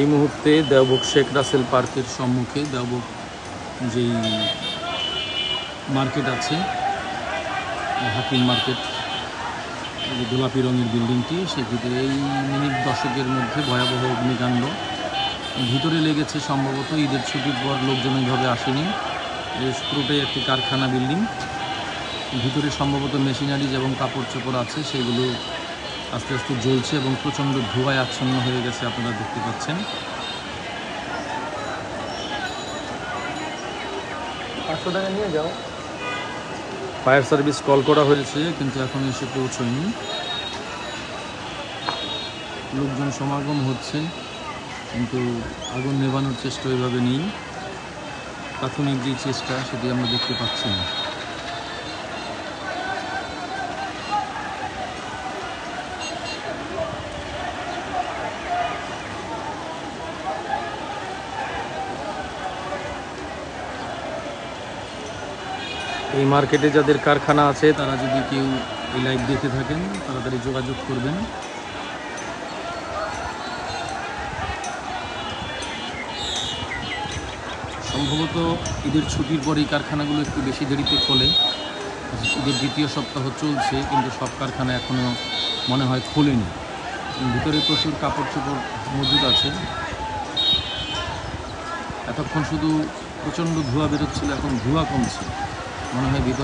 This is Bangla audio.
এই মুহূর্তে দেওবন্দ শেখ রাসেল পার্কের সম্মুখে দেওবন্দ যেই মার্কেট আছে, হাকিম মার্কেট, যে গোলাপি রঙের বিল্ডিংটি, সেটিতে এই মিনিট দশকের মধ্যে ভয়াবহ অগ্নিকাণ্ড। ভিতরে লেগেছে সম্ভবত ঈদের ছুটির পর লোকজন ওইভাবে আসেনি। পুরোটাই একটি কারখানা বিল্ডিং। ভিতরে সম্ভবত মেশিনারিজ এবং কাপড় চোপড় আছে, সেগুলো আস্তে আস্তে জ্বলছে এবং প্রচণ্ড ধোঁয়ায় আচ্ছন্ন হয়ে গেছে, আপনারা দেখতে পাচ্ছেন। 500 টাকা নিয়ে যাও। ফায়ার সার্ভিস কল করা হয়েছে, কিন্তু এখন এসে পৌঁছয়নি। লোকজন সমাগম হচ্ছে, কিন্তু আগুন নেভানোর চেষ্টা ওইভাবে নেই। প্রাথমিক যে চেষ্টা, সেটি আমরা দেখতে পাচ্ছি না। এই মার্কেটে যাদের কারখানা আছে, তারা যদি কেউ এই লাইভ দেখে থাকেন, তাড়াতাড়ি যোগাযোগ করবেন। সম্ভবত ঈদের ছুটির পর এই কারখানাগুলো একটু বেশি দেরিতে খোলে। ঈদের দ্বিতীয় সপ্তাহ চলছে, কিন্তু সব কারখানা এখনও মনে হয় খোলেনি। ভিতরে প্রচুর কাপড় চোপড় মজুদ আছে। এতক্ষণ শুধু প্রচণ্ড ধোঁয়া বেরোচ্ছিল, এখন ধোঁয়া কমছে, মনে হয় ভিতরে